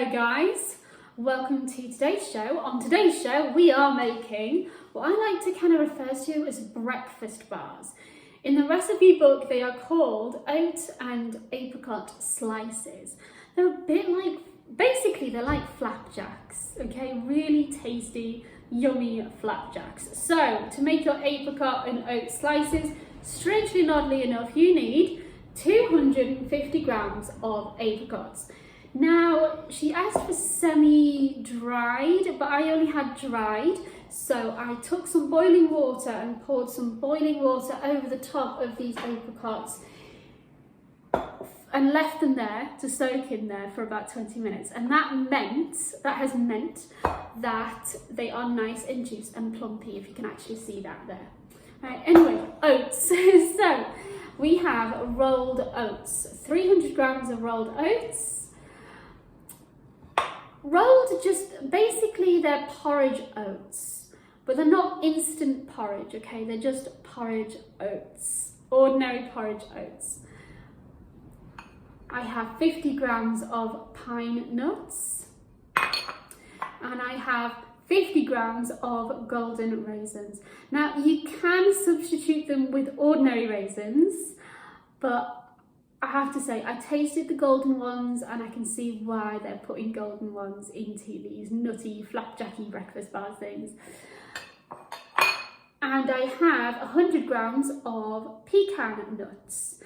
Hello guys, welcome to today's show. On today's show we are making what I like to kind of refer to as breakfast bars. In the recipe book they are called oat and apricot slices. They're a bit like, basically they're like flapjacks, okay? Really tasty, yummy flapjacks. So to make your apricot and oat slices, strangely and oddly enough, you need 250 grams of apricots. Now, she asked for semi-dried, but I only had dried, so I took some boiling water and poured some boiling water over the top of these apricots and left them there to soak in there for about 20 minutes. And that has meant that they are nice and juicy and plumpy, if you can actually see that there. Right, anyway, oats. So we have rolled oats, 300 grams of rolled oats. Rolled, just basically they're porridge oats, but they're not instant porridge, okay? They're just porridge oats, ordinary porridge oats. I have 50 grams of pine nuts, and I have 50 grams of golden raisins. Now you can substitute them with ordinary raisins, but I have to say, I tasted the golden ones and I can see why they're putting golden ones into these nutty, flapjacky breakfast bar things. And I have 100 grams of pecan nuts.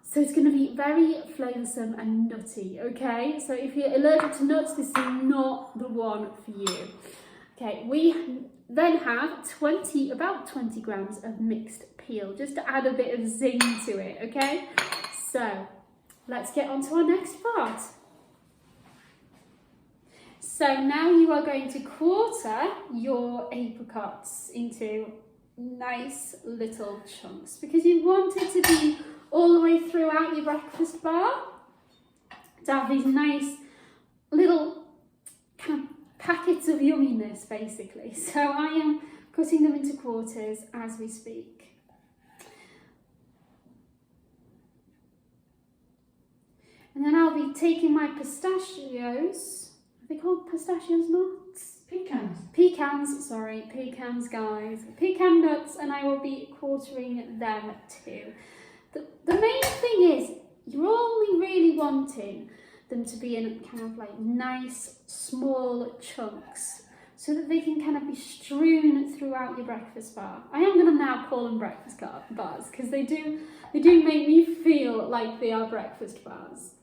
So it's going to be very flavoursome and nutty, okay? So if you're allergic to nuts, this is not the one for you. Okay, we then have about 20 grams of mixed peel, just to add a bit of zing to it, okay? So let's get on to our next part. So now you are going to quarter your apricots into nice little chunks because you want it to be all the way throughout your breakfast bar, to have these nice little kind of packets of yumminess basically. So I am cutting them into quarters as we speak. And then I'll be taking my pistachios. Are they called pistachios nuts? Pecans. Pecans, sorry, pecans, guys. Pecan nuts, and I will be quartering them too. The main thing is, you're only really wanting them to be in kind of like nice, small chunks so that they can kind of be strewn throughout your breakfast bar. I am going to now call them breakfast bars because they do make me feel like they are breakfast bars.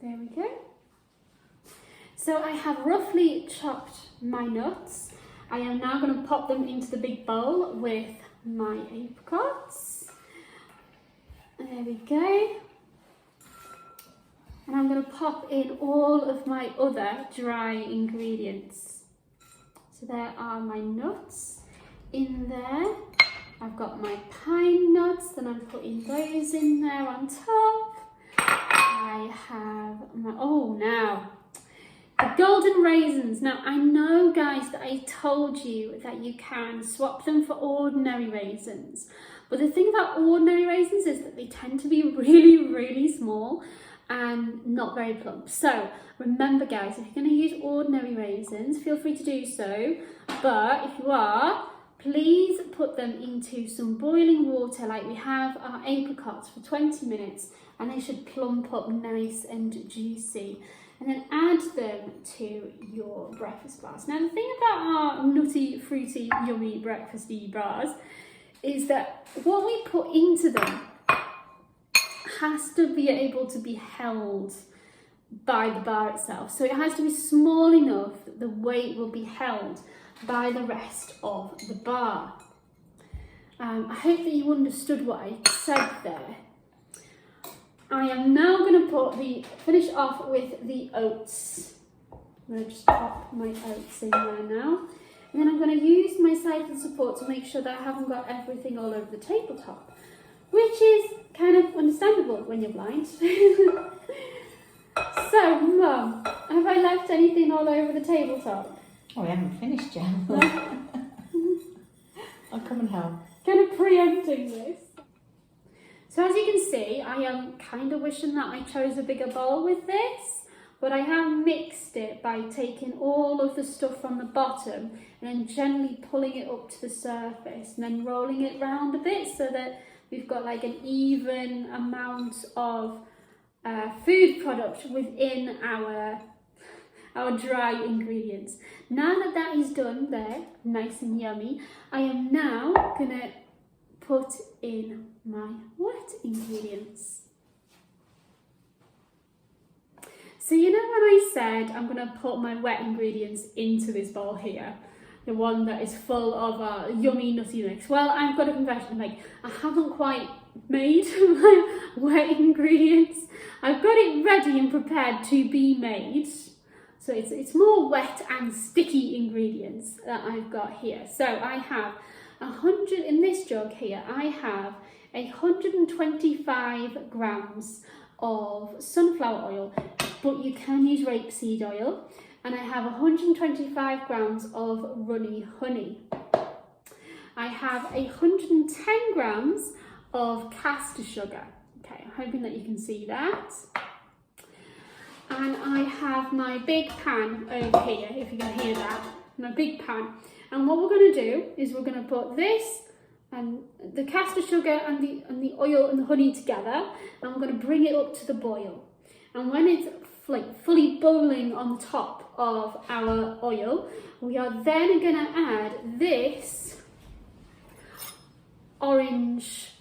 There we go. So I have roughly chopped my nuts. I am now going to pop them into the big bowl with my apricots. There we go. And I'm going to pop in all of my other dry ingredients. So there are my nuts in there. I've got my pine nuts, then I'm putting those in there on top. I have my, the golden raisins. Now, I know, guys, that I told you that you can swap them for ordinary raisins. But the thing about ordinary raisins is that they tend to be really, really small and not very plump. So remember, guys, if you're going to use ordinary raisins, feel free to do so. But if you are, please put them into some boiling water like we have our apricots for 20 minutes, and they should plump up nice and juicy. And then add them to your breakfast bars. Now the thing about our nutty, fruity, yummy breakfasty bars is that what we put into them has to be able to be held by the bar itself. So it has to be small enough that the weight will be held by the rest of the bar. I hope that you understood what I said there. I am now going to finish off with the oats. I'm going to just pop my oats in there now. And then I'm going to use my side of support to make sure that I haven't got everything all over the tabletop, which is kind of understandable when you're blind. So, Mum, have I left anything all over the tabletop? Oh, we haven't finished yet. I'll come and help. Kind of preempting this. So as you can see, I am kind of wishing that I chose a bigger bowl with this, but I have mixed it by taking all of the stuff from the bottom and then gently pulling it up to the surface and then rolling it round a bit so that we've got like an even amount of food product within our dry ingredients. Now that that is done there, nice and yummy, I am now gonna put in my wet ingredients. So you know when I said I'm going to put my wet ingredients into this bowl here, the one that is full of yummy nutty mix? Well, I've got a confession to make. I haven't quite made my wet ingredients. I've got it ready and prepared to be made. So it's more wet and sticky ingredients that I've got here. So I have 100, in this jug here, I have 125 grams of sunflower oil, but you can use rapeseed oil, and I have 125 grams of runny honey. I have 110 grams of caster sugar. Okay, I'm hoping that you can see that. And I have my big pan over here, if you can hear that, my big pan. And what we're going to do is we're going to put this and the caster sugar and the oil and the honey together, and we're going to bring it up to the boil. And when it's like fully boiling on the top of our oil, we are then going to add this orange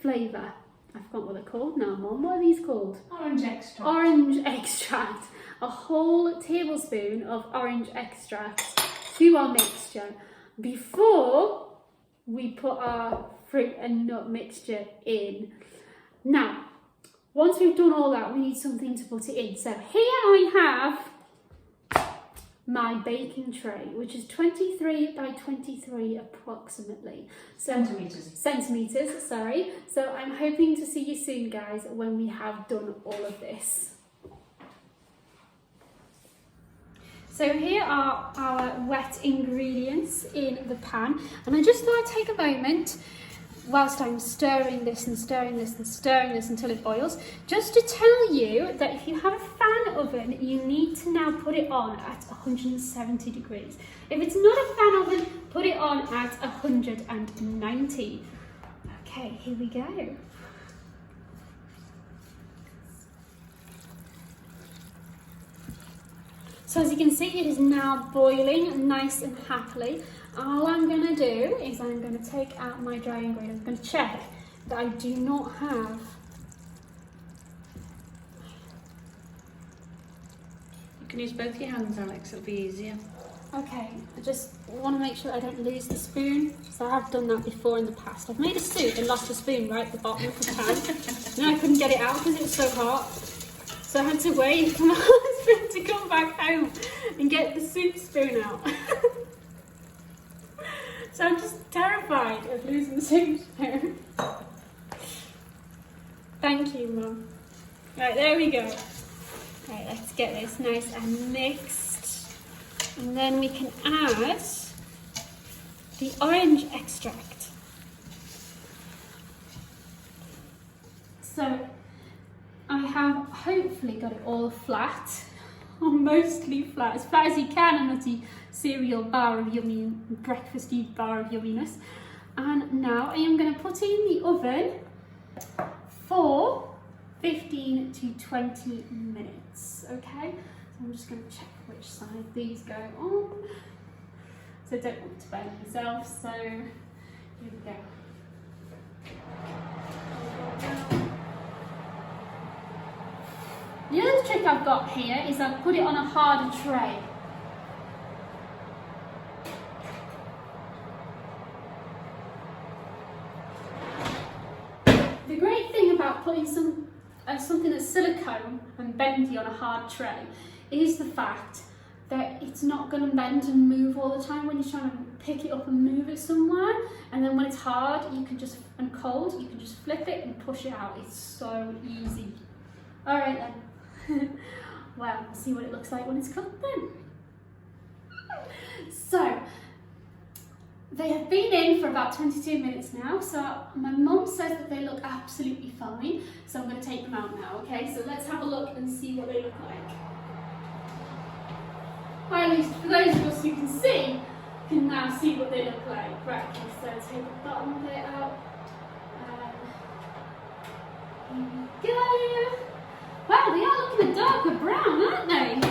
flavour. I forgot what they're called now, Mum. What are these called? Orange extract. Orange extract. A whole tablespoon of orange extract to our mixture before we put our fruit and nut mixture in. Now, once we've done all that, we need something to put it in. So here I have my baking tray, which is 23 by 23 approximately. Centimetres, sorry. So I'm hoping to see you soon, guys, when we have done all of this. So here are our wet ingredients in the pan, and I just thought I'd take a moment whilst I'm stirring this and stirring this and stirring this until it boils, just to tell you that if you have a fan oven, you need to now put it on at 170 degrees. If it's not a fan oven, put it on at 190. Okay, here we go. So as you can see, it is now boiling nice and happily. All I'm going to do is I'm going to take out my dry ingredients. I'm going to check that I do not have. You can use both your hands, Alex, it'll be easier. Okay, I just want to make sure I don't lose the spoon. So I have done that before in the past. I've made a soup and lost the spoon right at the bottom of the pan. Now I couldn't get it out because it was so hot. So I had to wait for my husband to come back home and get the soup spoon out. So I'm just terrified of losing the soup spoon. Thank you, Mum. Right, there we go. Right, let's get this nice and mixed. And then we can add the orange extract. So I have hopefully got it all flat, or mostly flat as you can, a nutty cereal bar of yummy, breakfasty bar of yumminess. And now I am going to put it in the oven for 15 to 20 minutes, okay? So I'm just going to check which side these go on. So I don't want to burn myself, so here we go. The other trick I've got here is I've put it on a harder tray. The great thing about putting something that's silicone and bendy on a hard tray is the fact that it's not going to bend and move all the time when you're trying to pick it up and move it somewhere. And then when it's hard, and cold, you can just flip it and push it out. It's so easy. All right then. Well, we'll see what it looks like when it's cooked then. So, they have been in for about 22 minutes now, so my mum says that they look absolutely fine, so I'm going to take them out now, okay? So let's have a look and see what they look like. Or at least for those of us who can see, can now see what they look like. Right, okay, so take the bottom bit out. Here we go. Wow, they are looking a darker brown, aren't they?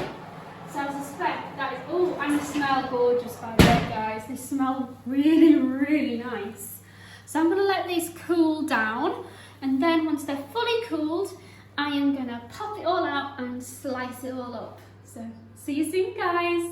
So I suspect that is, oh, and they smell gorgeous by the way, guys. They smell really, really nice. So I'm going to let these cool down, and then once they're fully cooled, I am going to pop it all out and slice it all up. So see you soon, guys.